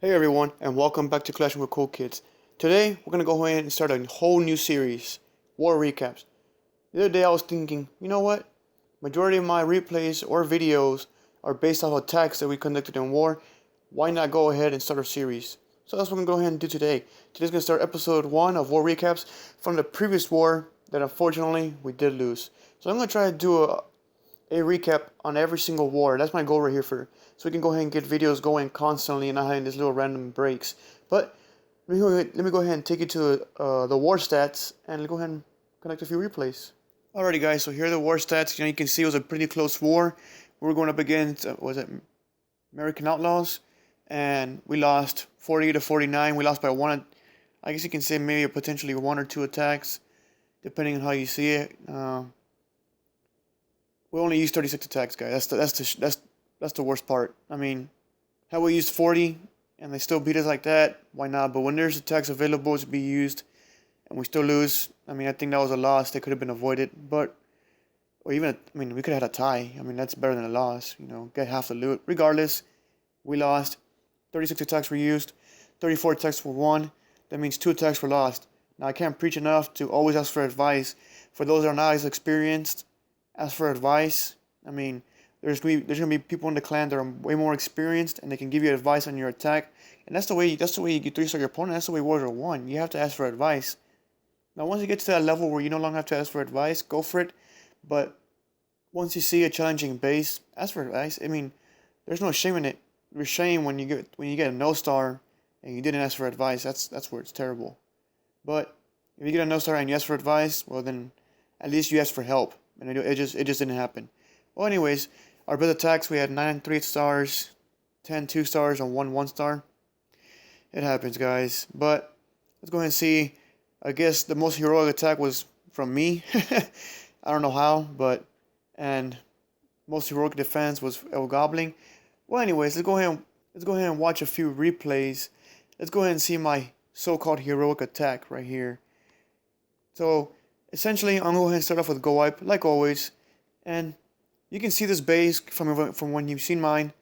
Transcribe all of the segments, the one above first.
Hey everyone, and welcome back to Clashing with Cool Kids. Today, we're gonna go ahead and start a whole new series, War Recaps. The other day I was thinking, you know what? Majority of my replays or videos are based off attacks that we conducted in war. Why not go ahead and start a series? So that's what we're gonna go ahead and do today. Today's gonna start episode 1 of War Recaps from the previous war that unfortunately we did lose. So I'm gonna try to do a recap on every single war. That's my goal right here so we can go ahead and get videos going constantly and not having these little random breaks. But let me go ahead and take you to the war stats and go ahead and connect a few replays. Alrighty guys, so here are the war stats. You can see it was a pretty close war. We were going up against was it American Outlaws, and we lost 40-49. We lost by one. I guess you can say maybe potentially one or two attacks, depending on how you see it. We only used 36 attacks, guys. That's the worst part. I mean, had we used 40 and they still beat us like that, why not? But when there's attacks available to be used and we still lose, I mean, I think that was a loss that could have been avoided. We could have had a tie. I mean, that's better than a loss. Get half the loot. Regardless, we lost. 36 attacks were used. 34 attacks were won. That means 2 attacks were lost. Now, I can't preach enough to always ask for advice. For those that are not as experienced, ask for advice. I mean, there's gonna be people in the clan that are way more experienced and they can give you advice on your attack. And that's the way you 3-star your opponent. That's the way wars are won. You have to ask for advice. Now, once you get to that level where you no longer have to ask for advice, go for it. But once you see a challenging base, ask for advice. I mean, there's no shame in it. There's shame when you get a no-star and you didn't ask for advice. That's where it's terrible. But if you get a no-star and you ask for advice, well then, at least you asked for help. And it just didn't happen. Well, anyways, our best attacks, we had 9 3-stars, 10 2-stars, and 1 1-star. It happens, guys. But let's go ahead and see. I guess the most heroic attack was from me. I don't know how, and most heroic defense was El Goblin. Well, anyways, let's go ahead and watch a few replays. Let's go ahead and see my so-called heroic attack right here. So, essentially, I'm going to go ahead and start off with Go Wipe, like always. And you can see this base from when you've seen mine.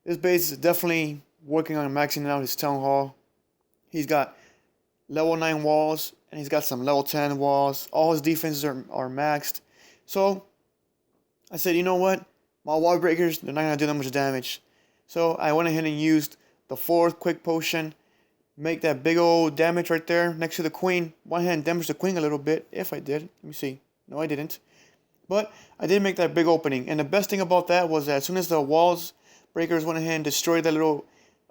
This base is definitely working on maxing out his Town Hall. He's got level 9 walls, and he's got some level 10 walls. All his defenses are maxed. So, I said, you know what? My wall breakers, they're not going to do that much damage. So, I went ahead and used the 4th quick potion. Make that big old damage right there next to the queen. One hand damage the queen a little bit, if I did. Let me see. No, I didn't. But I did make that big opening. And the best thing about that was that as soon as the walls breakers went ahead and destroyed that little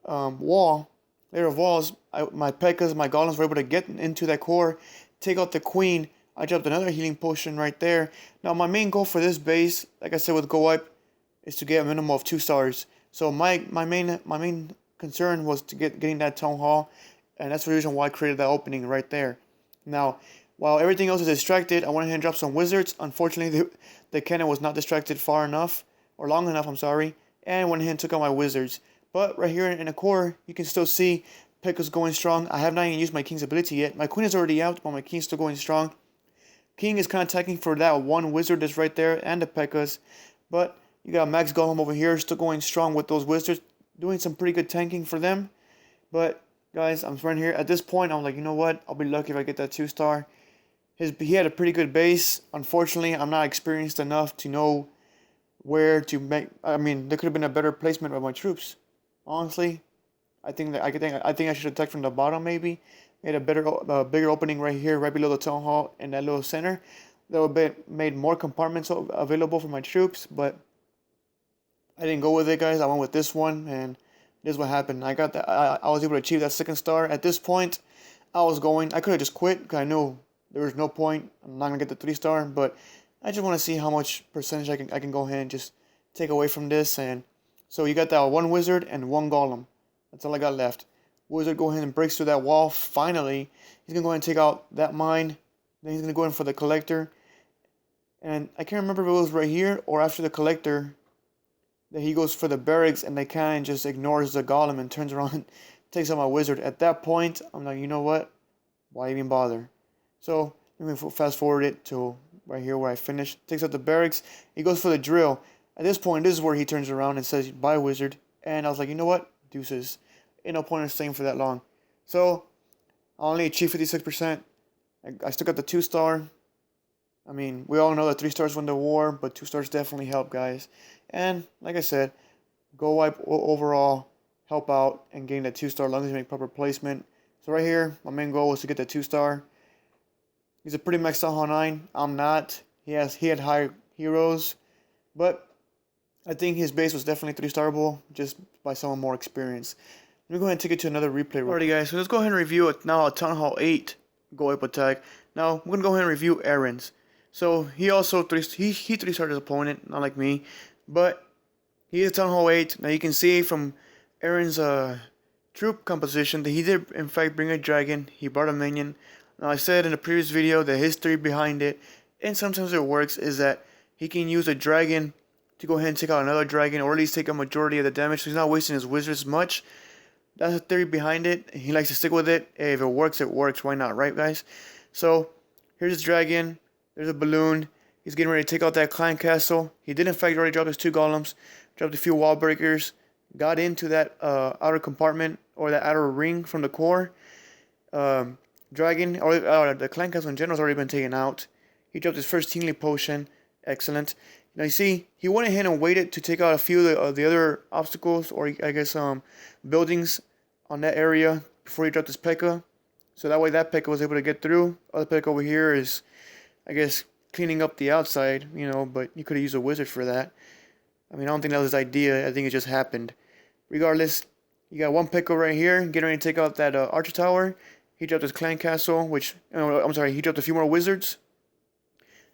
layer of walls, my P.E.K.K.A.s, my golems were able to get into that core, take out the queen. I dropped another healing potion right there. Now, my main goal for this base, like I said with Go Wipe, is to get a minimum of 2 stars. So my main concern was to getting that Town Hall, and that's the reason why I created that opening right there. Now, while everything else is distracted, I went ahead and dropped some wizards. Unfortunately, the cannon was not distracted far enough, or long enough, I'm sorry, and went ahead and took out my wizards. But right here in the core, you can still see P.E.K.K.A.s going strong. I have not even used my king's ability yet. My queen is already out, but my king's still going strong. King is kind of attacking for that one wizard that's right there, and the P.E.K.K.A.s. But you got Max Golem over here, still going strong with those wizards, doing some pretty good tanking for them. But guys, I'm right here at this point. I'm like, you know what? I'll be lucky if I get that 2-star. He had a pretty good base. Unfortunately, I'm not experienced enough to know where to make. I mean, there could have been a better placement of my troops. Honestly, I think I should attack from the bottom. Maybe made a bigger opening right here, right below the Town Hall in that little center. That would have made more compartments available for my troops, but I didn't go with it, guys. I went with this one, and this is what happened. I got that. I was able to achieve that 2nd star. At this point, I could have just quit because I knew there was no point. I'm not gonna get the 3-star, but I just want to see how much percentage I can go ahead and just take away from this. And so you got that 1 wizard and 1 golem. That's all I got left. Wizard go ahead and breaks through that wall. Finally, he's gonna go ahead and take out that mine. Then he's gonna go in for the collector. And I can't remember if it was right here or after the collector that he goes for the barracks, and they kind of just ignores the golem and turns around and takes out my wizard. At that point, I'm like, you know what? Why even bother? So let me fast forward it to right here where I finished. Takes out the barracks. He goes for the drill. At this point, this is where he turns around and says, bye, wizard. And I was like, you know what? Deuces. ain't no point in staying for that long. So I only achieved 56%. I still got the 2-star. I mean, we all know that 3 stars win the war, but 2 stars definitely help, guys. And like I said, Go Wipe overall help out and getting that 2-star as long as you make proper placement. So right here, my main goal was to get that 2-star. He's a pretty max Town Hall 9. I'm not. He had high heroes, but I think his base was definitely 3-starable just by someone more experienced. Let me go ahead and take it to another replay. Alrighty, guys, so let's go ahead and review it now. A Town Hall 8 Go Wipe attack. Now we're gonna go ahead and review Aaron's. So he also 3-starred his opponent, not like me, but he is Town Hall 8. Now you can see from Aaron's troop composition that he did in fact bring a dragon. He brought a minion. Now I said in the previous video that his theory behind it, and sometimes it works, is that he can use a dragon to go ahead and take out another dragon, or at least take a majority of the damage, so he's not wasting his wizards much. That's the theory behind it. He likes to stick with it. Hey, if it works, it works. Why not, right, guys? So here's his dragon. There's a balloon. He's getting ready to take out that clan castle. He did in fact already drop his 2 golems, dropped a few wall breakers, got into that outer compartment or that outer ring from the core. Dragon or the clan castle in general has already been taken out. He dropped his first tingly potion. Excellent. Now you see, he went ahead and waited to take out a few of the other obstacles, or I guess buildings on that area before he dropped his P.E.K.K.A. So that way that P.E.K.K.A was able to get through. Other P.E.K.K.A over here is, I guess, cleaning up the outside, you know, but you could have used a wizard for that. I mean, I don't think that was his idea. I think it just happened. Regardless, you got one P.E.K.K.A right here, getting ready to take out that Archer Tower. He dropped his clan castle, which, I'm sorry, he dropped a few more wizards.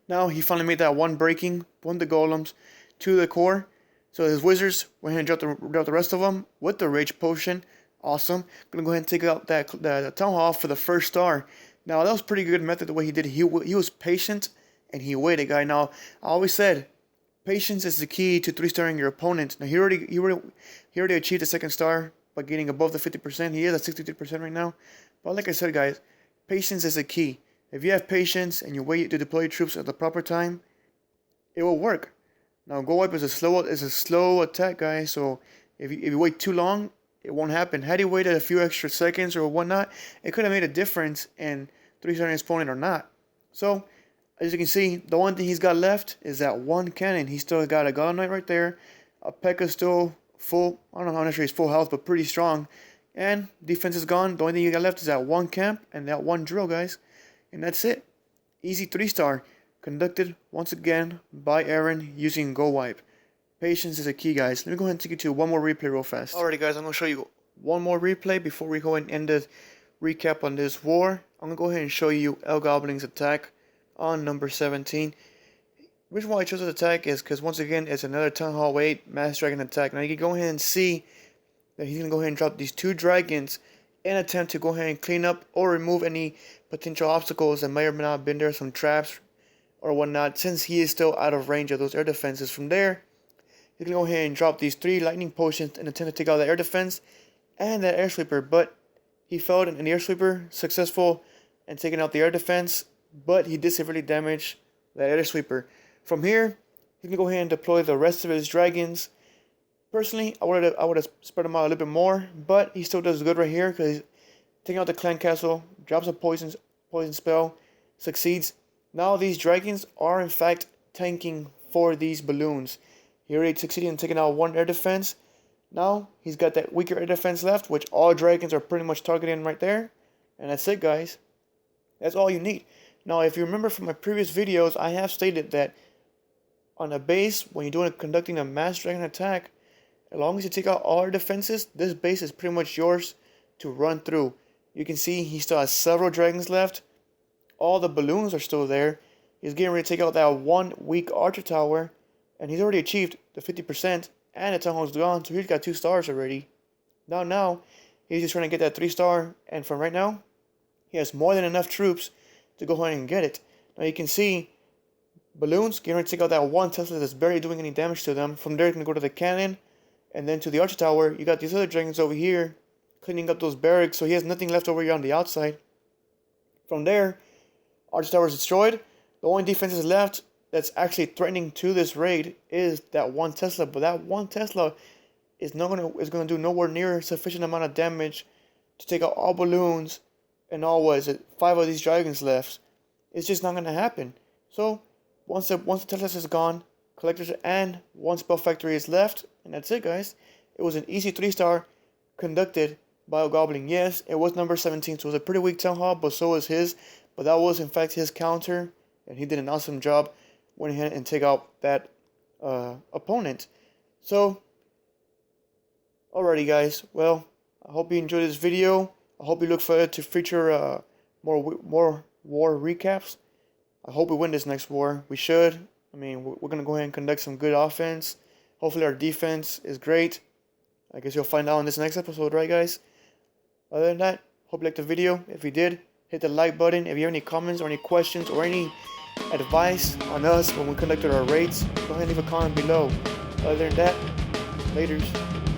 Now he finally made that one breaking, 1 the golems, 2 the core. So his wizards went ahead and dropped the rest of them with the rage potion. Awesome. Gonna go ahead and take out that Town Hall for the 1st star. Now that was pretty good method the way he did it. He was patient and he waited, guy. Now I always said patience is the key to 3-starring your opponent. Now he already achieved the 2nd star by getting above the 50%. He is at 63% right now. But like I said, guys, patience is the key. If you have patience and you wait to deploy troops at the proper time, it will work. Now, Go Wipe is a slow attack, guys. So if you wait too long, it won't happen. Had he waited a few extra seconds or whatnot, it could have made a difference in 3-starring his opponent or not. So as you can see, the one thing he's got left is that 1 cannon. He's still got a God Knight right there. A P.E.K.K.A still full. I don't know, I'm not sure he's full health, but pretty strong. And defense is gone. The only thing you got left is that 1 camp and that 1 drill, guys. And that's it. Easy 3-star. Conducted once again by Aaron using Go Wipe. Patience is a key, guys. Let me go ahead and take you to one more replay real fast. Alrighty, guys. I'm going to show you one more replay before we go and end the recap on this war. I'm going to go ahead and show you El Goblin's attack on number 17. The reason why I chose this attack is because, once again, it's another Town Hall 8 Mass Dragon attack. Now, you can go ahead and see that he's going to go ahead and drop these 2 dragons and attempt to go ahead and clean up or remove any potential obstacles that may or may not have been there, some traps or whatnot, since he is still out of range of those air defenses. From there, he's going to go ahead and drop these 3 lightning potions and attempt to take out the air defense and that air sweeper, but he failed in the air sweeper, successful in taking out the air defense, but he did severely damage that air sweeper. From here, he's going to go ahead and deploy the rest of his dragons. Personally, I would have spread him out a little bit more, but he still does good right here because he's taking out the clan castle, drops a poison spell, succeeds. Now these dragons are in fact tanking for these balloons. He already succeeded in taking out 1 air defense. Now he's got that weaker air defense left, which all dragons are pretty much targeting right there. And that's it, guys. That's all you need. Now, if you remember from my previous videos, I have stated that on a base, when you're conducting a mass dragon attack, as long as you take out all our defenses, this base is pretty much yours to run through. You can see he still has several dragons left. All the balloons are still there. He's getting ready to take out that 1 weak Archer Tower. And he's already achieved the 50%. And the Town Hall's gone, so he's got 2 stars already. Now, he's just trying to get that 3-star. And from right now, he has more than enough troops to go ahead and get it. Now you can see balloons getting ready to take out that 1 Tesla that's barely doing any damage to them. From there, you can go to the cannon. And then to the Archer Tower, you got these other dragons over here cleaning up those barracks, so he has nothing left over here on the outside. From there, Archer Tower is destroyed. The only defenses left that's actually threatening to this raid is that 1 Tesla. But that 1 Tesla is gonna do nowhere near sufficient amount of damage to take out all balloons and all, what is it, 5 of these dragons left. It's just not gonna happen. So once the Teclis is gone, collectors and one spell factory is left, and that's it, guys. It was an easy 3-star conducted by a goblin. Yes, it was number 17, so it was a pretty weak town hall, but so was his. But that was in fact his counter, and he did an awesome job went ahead and take out that opponent. So alrighty, guys, well, I hope you enjoyed this video. I hope you look forward to future more war recaps. I hope we win this next war. We should. I mean, we're going to go ahead and conduct some good offense. Hopefully our defense is great. I guess you'll find out in this next episode, right, guys? Other than that, hope you liked the video. If you did, hit the like button. If you have any comments or any questions or any advice on us when we conducted our raids, go ahead and leave a comment below. Other than that, laters.